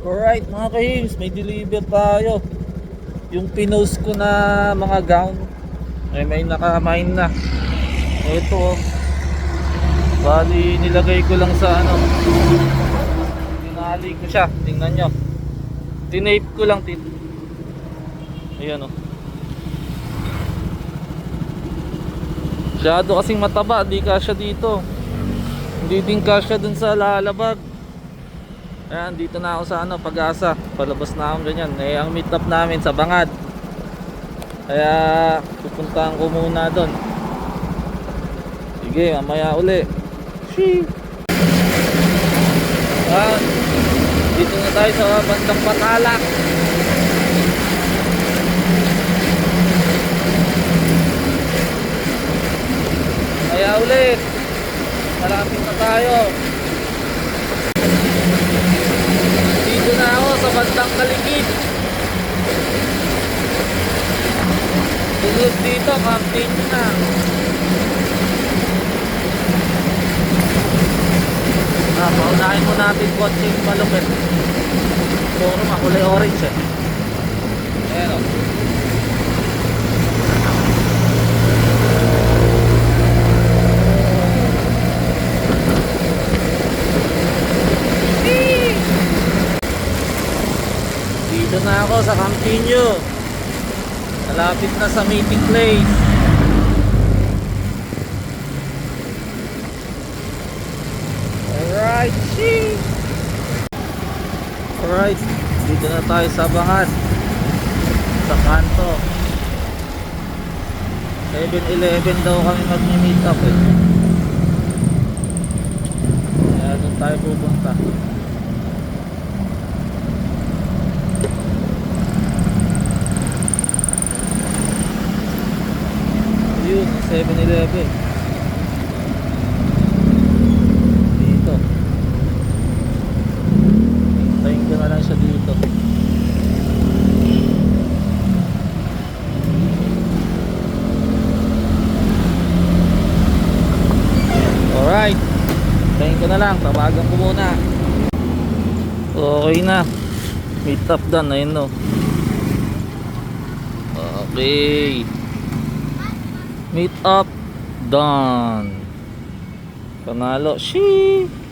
Alright mga kahims, may deliver tayo. Yung pinost ko na mga gown ay may nakamain na. Ito, bali nilagay ko lang sa ano, tinali ko siya. Tingnan nyo, tinape ko lang. Ayan o, masyado kasing mataba, di kasya dito. Hindi din kasya dun sa lalabag. Ayan, dito na ako sa ano, Pag-asa. Palabas na ako ganyan. Eh, ang meet up namin sa Bangad. Kaya pupuntahan ko muna doon. Sige, mamaya uli. Shee! Ah, dito na tayo sa bandang Patalak. Kaya uli. Malapit na tayo. Dito na ako sa bandang Kaligid. Tulog dito, campaign na. Paunahin mo natin kotse yung malupit. Puro makulay orange eh. Ayan o. Dito na ako sa Campino. Malapit na sa meeting place. Alright, see. Alright, dito na tayo sa Bangad, sa kanto. 7-11 daw kami mag-meet up eh. Kaya doon tayo pupunta. Yun, 7-11 dito. Hintayin ko na lang siya dito. Alright, hintayin ko na lang. Tawagan ko muna. Okay na, meet up done. Ayun no. Okay, meet up done. Panalo. Shee!